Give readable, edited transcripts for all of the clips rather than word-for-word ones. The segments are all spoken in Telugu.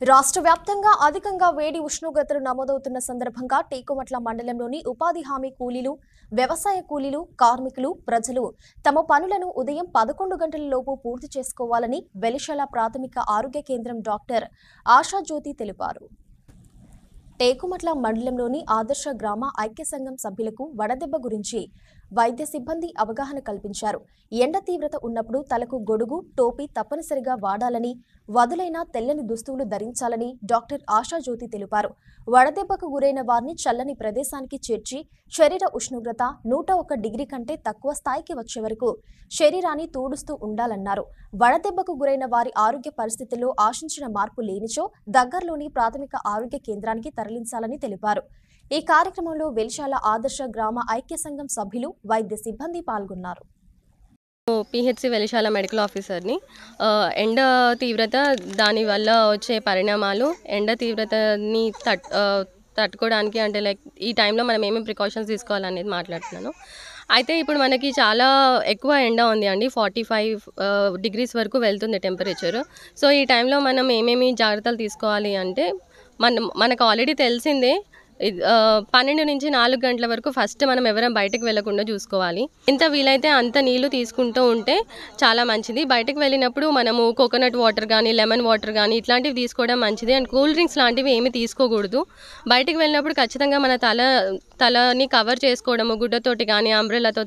రాష్ట్ర వ్యాప్తంగా అధికంగా వేడి ఉష్ణోగ్రతలు నమోదవుతున్న సందర్భంగా టేకుమట్ల మండలంలోని ఉపాధి హామీ కూలీలు, వ్యవసాయ కూలీలు, కార్మికులు, ప్రజలు తమ పనులను ఉదయం 11 గంటల లోపు పూర్తి చేసుకోవాలని వెలిశాల ప్రాథమిక ఆరోగ్య కేంద్రం డాక్టర్ ఆశాజ్యోతి తెలిపారు. టేకుమట్ల మండలంలోని ఆదర్శ గ్రామ ఐక్య సంఘం సభ్యులకు వడదెబ్బ గురించి వైద్య సిబ్బంది అవగాహన కల్పించారు. ఎండ తీవ్రత ఉన్నప్పుడు తలకు గొడుగు, టోపీ తప్పనిసరిగా వాడాలని, వదులైన తెల్లని దుస్తువులు ధరించాలని డాక్టర్ ఆశాజ్యోతి తెలిపారు. వడదెబ్బకు గురైన వారిని చల్లని ప్రదేశానికి చేర్చి శరీర ఉష్ణోగ్రత 101 డిగ్రీ కంటే తక్కువ స్థాయికి వచ్చే వరకు శరీరాన్ని తూడుస్తూ ఉండాలన్నారు. వడదెబ్బకు గురైన వారి ఆరోగ్య పరిస్థితుల్లో ఆశించిన మార్పు లేనిచో దగ్గరలోని ప్రాథమిక ఆరోగ్య కేంద్రానికి తరలించాలని తెలిపారు. ఈ కార్యక్రమంలో వెలిశాల ఆదర్శ గ్రామ ఐక్య సంఘం సభ్యులు, వైద్య సిబ్బంది పాల్గొన్నారు. పిహెచ్సి వెలిశాల మెడికల్ ఆఫీసర్ని. ఎండ తీవ్రత, దానివల్ల వచ్చే పరిణామాలు, ఎండ తీవ్రతని తట్టుకోవడానికి అంటే లైక్ ఈ టైంలో మనం ఏమేమి ప్రికాషన్స్ తీసుకోవాలనేది మాట్లాడుతున్నాను. అయితే ఇప్పుడు మనకి చాలా ఎక్కువ ఎండ ఉంది అండి, 45 డిగ్రీస్ వరకు వెళ్తుంది టెంపరేచర్. సో ఈ టైంలో మనం ఏమేమి జాగ్రత్తలు తీసుకోవాలి అంటే మనకు ఆల్రెడీ తెలిసిందే, 12 నుంచి 4 గంటల వరకు ఫస్ట్ మనం ఎవరైనా బయటకు వెళ్లకుండా చూసుకోవాలి. ఎంత వీలైతే అంత నీళ్లు తీసుకుంటూ ఉంటే చాలా మంచిది. బయటకు వెళ్ళినప్పుడు మనము కోకోనట్ వాటర్ కానీ, లెమన్ వాటర్ కానీ ఇట్లాంటివి తీసుకోవడం మంచిది. అండ్ కూల్ డ్రింక్స్ లాంటివి ఏమీ తీసుకోకూడదు. బయటకు వెళ్ళినప్పుడు ఖచ్చితంగా మన తలని కవర్ చేసుకోవడము గుడ్డతోటి కానీ, అంబ్రెల్లాతో.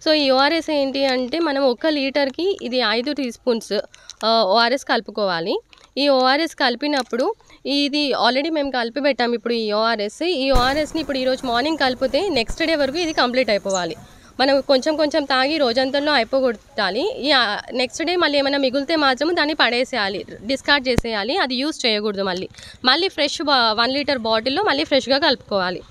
సో ఈ ఓఆర్ఎస్ ఏంటి అంటే మనం 1 లీటర్కి ఇది 5 టీ స్పూన్స్ ఓఆర్ఎస్ కలుపుకోవాలి. ఈ ఓఆర్ఎస్ కలిపినప్పుడు ఇది ఆల్రెడీ మేము కలిపి పెట్టాము. ఇప్పుడు ఈ ఓఆర్ఎస్ని ఇప్పుడు ఈరోజు మార్నింగ్ కలిపితే నెక్స్ట్ డే వరకు ఇది కంప్లీట్ అయిపోవాలి. మనం కొంచెం కొంచెం తాగి రోజంతలో అయిపోగొట్టాలి. ఈ నెక్స్ట్ డే మళ్ళీ ఏమైనా మిగిలితే మాత్రం దాన్ని పడేసేయాలి, డిస్కార్డ్ చేసేయాలి. అది యూజ్ చేయకూడదు. మళ్ళీ ఫ్రెష్ 1 లీటర్ బాటిల్లో మళ్ళీ ఫ్రెష్గా కలుపుకోవాలి.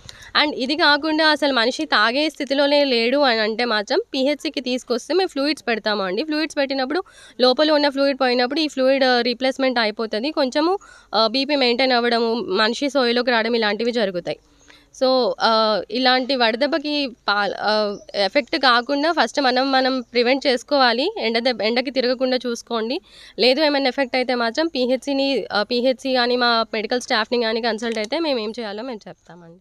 అండ్ ఇది కాకుండా అసలు మనిషి తాగే స్థితిలోనే లేడు అని అంటే మాత్రం పిహెచ్సికి తీసుకొస్తే మేము ఫ్లూయిడ్స్ పెడతాము అండి. ఫ్లూయిడ్స్ పెట్టినప్పుడు లోపల ఉన్న ఫ్లూయిడ్ పోయినప్పుడు ఈ ఫ్లూయిడ్ రీప్లేస్మెంట్ అయిపోతుంది. కొంచెము బీపీ మెయింటైన్ అవ్వడము, మనిషి సోయలోకి రావడం ఇలాంటివి జరుగుతాయి. సో ఇలాంటి వడదెబ్బకి ఎఫెక్ట్ కాకుండా ఫస్ట్ మనం ప్రివెంట్ చేసుకోవాలి. ఎండకి తిరగకుండా చూసుకోండి. లేదు ఏమైనా ఎఫెక్ట్ అయితే మాత్రం పిహెచ్సి కానీ మా మెడికల్ స్టాఫ్ని కానీ కన్సల్ట్ అయితే మేము ఏం చేయాలో మేము చెప్తామండి.